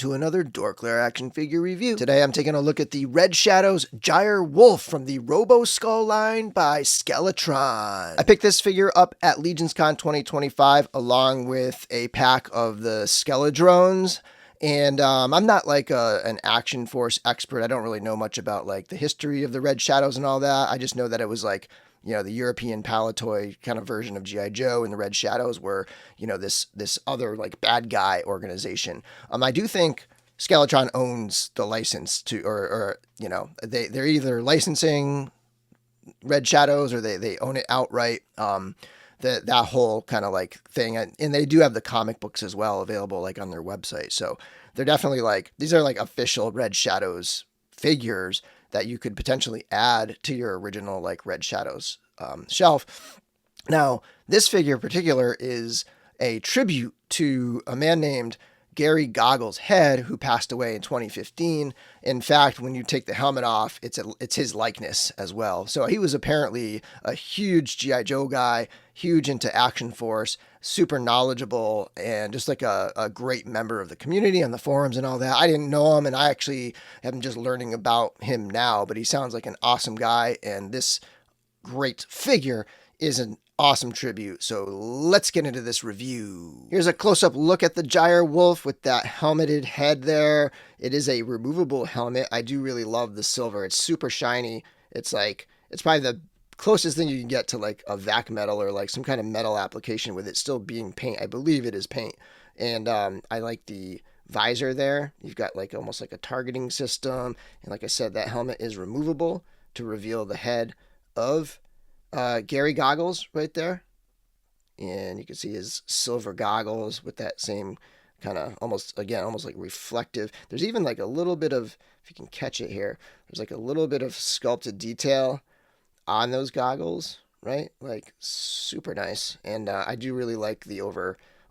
to another DorkLair action figure review. Today I'm taking a look at the Red Shadows Gyre Wolf from the Roboskull line by Skeletron. I picked this figure up at LegionsCon 2025 along with a pack of the Skeletron. And I'm not like an Action Force expert. I don't really know much about like the history of the Red Shadows and all that. I just know that it was like, you know, the European Palatoy kind of version of G.I. Joe, and the Red Shadows were, you know, this other like bad guy organization. I do think Skeletron owns the license to, or you know, they're either licensing Red Shadows or they own it outright. That whole kind of like thing, and they do have the comic books as well available like on their website. So they're definitely like, these are like official Red Shadows figures that you could potentially add to your original like Red Shadows shelf. Now, this figure in particular is a tribute to a man named Gary Goggles Head, who passed away in 2015. In fact, when you take the helmet off, it's his likeness as well. So he was apparently a huge G.I. Joe guy, huge into Action Force, super knowledgeable, and just like a great member of the community on the forums and all that. I didn't know him, and I actually am just learning about him now, but he sounds like an awesome guy, and this great figure is an awesome tribute. So let's get into this review. Here's a close-up look at the Gyre Wolf with that helmeted head there. It is a removable helmet. I do really love the silver. It's super shiny. It's probably the closest thing you can get to like a vac metal or like some kind of metal application with it still being paint. I believe it is paint. And I like the visor there. You've got like almost like a targeting system. And like I said, that helmet is removable to reveal the head of Gary Goggles right there. And you can see his silver goggles with that same kind of almost like reflective. There's even like a little bit of, if you can catch it here, there's like a little bit of sculpted detail on those goggles, right? Like super nice. And I do really like the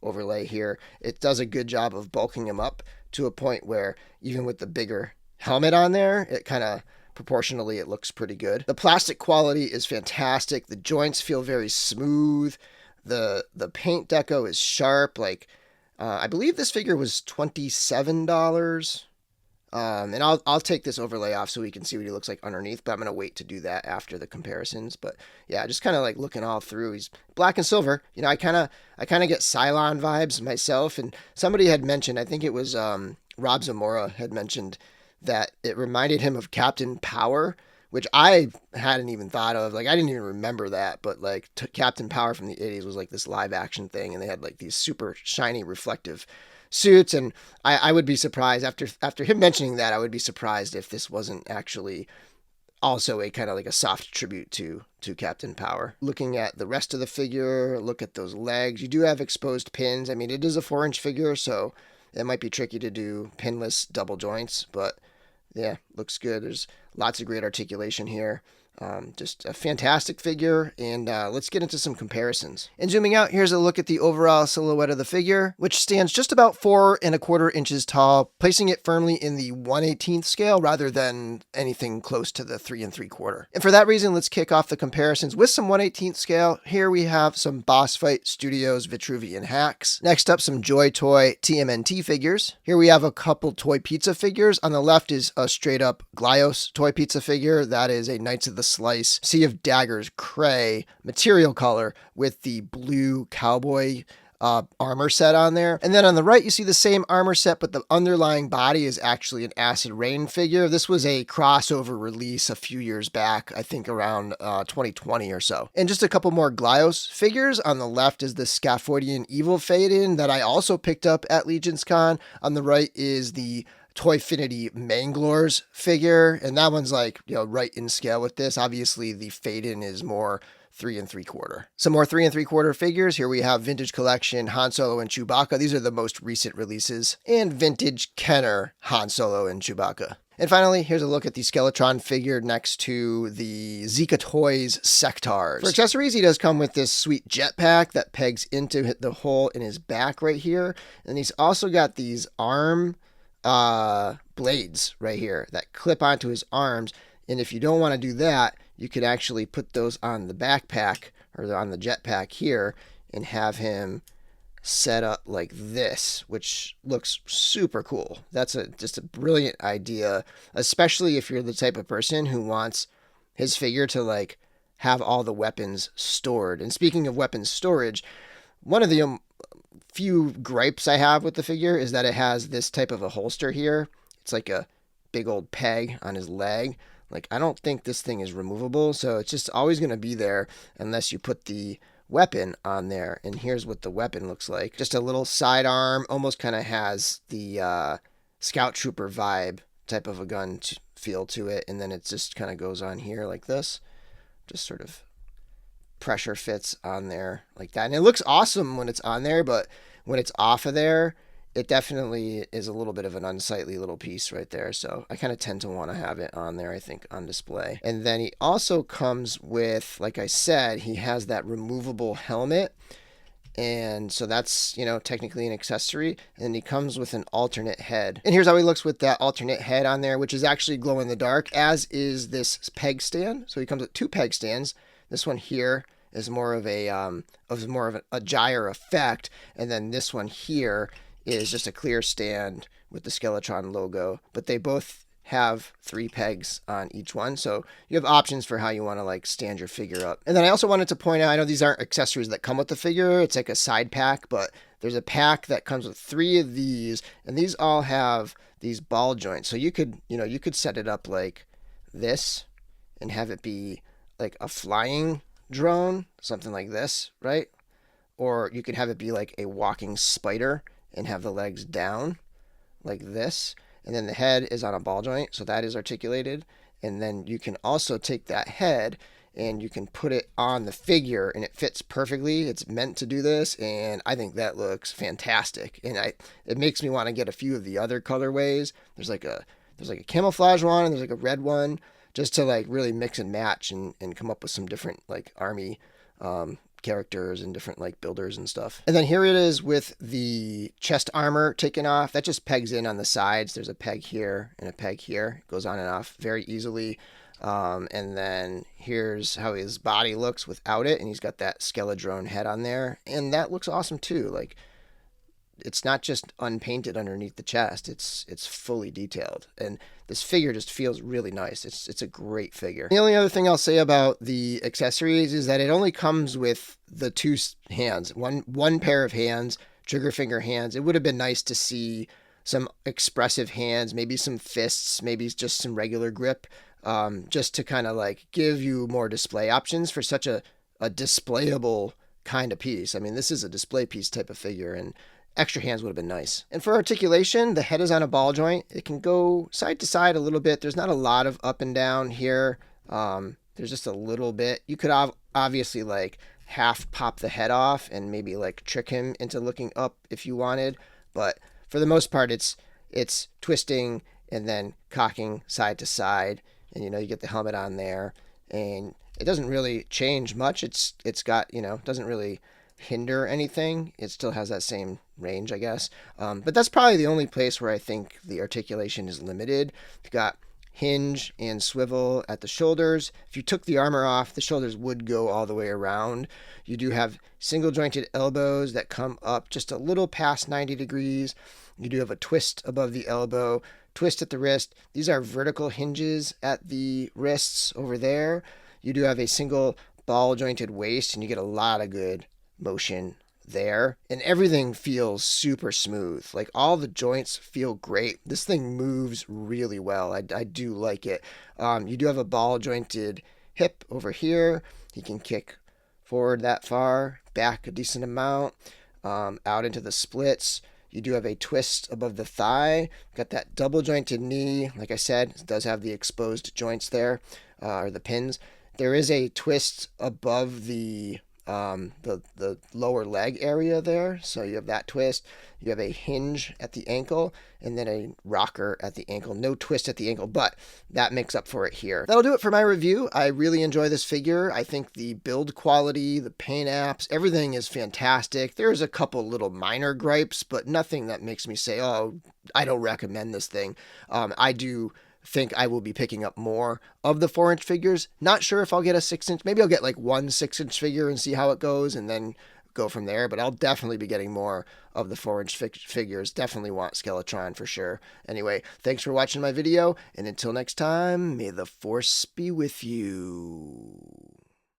overlay here. It does a good job of bulking him up to a point where even with the bigger helmet on there, it kind of proportionally it looks pretty good. The plastic quality is fantastic. The joints feel very smooth. The paint deco is sharp. Like I believe this figure was $27. And I'll take this overlay off so we can see what he looks like underneath, but I'm gonna wait to do that after the comparisons. But yeah, just kind of like looking all through. He's black and silver. You know, I kind of get Cylon vibes myself. And somebody had mentioned, I think it was Rob Zamora had mentioned that it reminded him of Captain Power, which I hadn't even thought of. Like, I didn't even remember that, but like Captain Power from the 80s was like this live action thing, and they had like these super shiny reflective suits. And I would be surprised after him mentioning that, I would be surprised if this wasn't actually also a kind of like a soft tribute to Captain Power. Looking at the rest of the figure, look at those legs. You do have exposed pins. I mean, it is a 4-inch figure, so it might be tricky to do pinless double joints, but yeah, looks good. There's lots of great articulation here. Just a fantastic figure, and let's get into some comparisons. And zooming out, here's a look at the overall silhouette of the figure, which stands just about 4 1/4 inches tall, placing it firmly in the 1/18th scale rather than anything close to the 3 3/4. And for that reason, let's kick off the comparisons with some 1/18th scale. Here we have some Boss Fight Studios Vitruvian hacks. Next up, some Joy Toy TMNT figures. Here we have a couple toy pizza figures. On the left is a straight up Glyos toy pizza figure. That is a Knights of the Slice Sea of Daggers Cray material color with the blue cowboy armor set on there. And then on the right, you see the same armor set, but the underlying body is actually an Acid Rain figure. This was a crossover release a few years back, I think around 2020 or so. And just a couple more Glyos figures. On the left is the Scaphoidian Evil Fade-In that I also picked up at LegionsCon. On the right is the Toyfinity Manglores figure, and that one's like, you know, right in scale with this. Obviously, the Fade-In is more 3 3/4. Some more 3 3/4 figures. Here we have Vintage Collection Han Solo and Chewbacca. These are the most recent releases. And Vintage Kenner Han Solo and Chewbacca. And finally, here's a look at the Skeletron figure next to the Zika Toys Sectars. For accessories, he does come with this sweet jetpack that pegs into the hole in his back right here. And he's also got these arm blades right here that clip onto his arms. And if you don't want to do that, you could actually put those on the backpack or on the jetpack here and have him set up like this, which looks super cool. That's just a brilliant idea, especially if you're the type of person who wants his figure to like have all the weapons stored. And speaking of weapons storage, one of the few gripes I have with the figure is that it has this type of a holster here. It's like a big old peg on his leg. Like, I don't think this thing is removable, so it's just always going to be there unless you put the weapon on there. And here's what the weapon looks like. Just a little sidearm, almost kind of has the Scout Trooper vibe type of a gun feel to it. And then it just kind of goes on here like this. Just sort of pressure fits on there like that. And it looks awesome when it's on there, but when it's off of there, it definitely is a little bit of an unsightly little piece right there. So I kind of tend to want to have it on there, I think, on display. And then he also comes with, like I said, he has that removable helmet. And so that's, you know, technically an accessory. And he comes with an alternate head. And here's how he looks with that alternate head on there, which is actually glow in the dark, as is this peg stand. So he comes with two peg stands. This one here is more of a gyre effect. And then this one here is just a clear stand with the Skeletron logo, but they both have 3 pegs on each one, so you have options for how you want to like stand your figure up. And then I also wanted to point out, I know these aren't accessories that come with the figure, it's like a side pack, but there's a pack that comes with 3 of these, and these all have these ball joints, so you could set it up like this and have it be like a flying drone, something like this, right? Or you could have it be like a walking spider and have the legs down like this. And then the head is on a ball joint, so that is articulated. And then you can also take that head and you can put it on the figure and it fits perfectly. It's meant to do this, and I think that looks fantastic. And it makes me want to get a few of the other colorways. There's like a camouflage one and there's like a red one, just to like really mix and match and come up with some different like army characters and different like builders and stuff. And then here it is with the chest armor taken off. That just pegs in on the sides. There's a peg here and a peg here. It goes on and off very easily. And then here's how his body looks without it. And he's got that Skeletron head on there. And that looks awesome too. Like, it's not just unpainted underneath the chest. It's fully detailed. And this figure just feels really nice. It's a great figure. The only other thing I'll say about the accessories is that it only comes with the 2 hands. One pair of hands, trigger finger hands. It would have been nice to see some expressive hands, maybe some fists, maybe just some regular grip, just to kind of like give you more display options for such a displayable kind of piece. I mean, this is a display piece type of figure, and extra hands would have been nice. And for articulation, the head is on a ball joint. It can go side to side a little bit. There's not a lot of up and down here. There's just a little bit. You could obviously like half pop the head off and maybe like trick him into looking up if you wanted. But for the most part, it's twisting and then cocking side to side. And, you get the helmet on there. And it doesn't really change much. It's got, doesn't really hinder anything. It still has that same range, I guess. But that's probably the only place where I think the articulation is limited. You've got hinge and swivel at the shoulders. If you took the armor off, the shoulders would go all the way around. You do have single jointed elbows that come up just a little past 90 degrees. You do have a twist above the elbow, twist at the wrist. These are vertical hinges at the wrists over there. You do have a single ball jointed waist, and you get a lot of good motion there, and everything feels super smooth. Like, all the joints feel great. This thing moves really well. I do like it. You do have a ball jointed hip over here. He can kick forward that far, back a decent amount, out into the splits. You do have a twist above the thigh. Got that double jointed knee. Like I said, it does have the exposed joints there, or the pins. There is a twist above the lower leg area there, so you have that twist. You have a hinge at the ankle and then a rocker at the ankle. No twist at the ankle, but that makes up for it here. That'll do it for my review. I really enjoy this figure. I think the build quality, the paint apps, everything is fantastic. There's a couple little minor gripes, but nothing that makes me say, oh, I don't recommend this thing. I do think I will be picking up more of the 4-inch figures. Not sure if I'll get a 6-inch. Maybe I'll get like one 6-inch figure and see how it goes, and then go from there. But I'll definitely be getting more of the 4-inch figures. Definitely want Skeletron for sure. Anyway, thanks for watching my video, and until next time, may the Force be with you.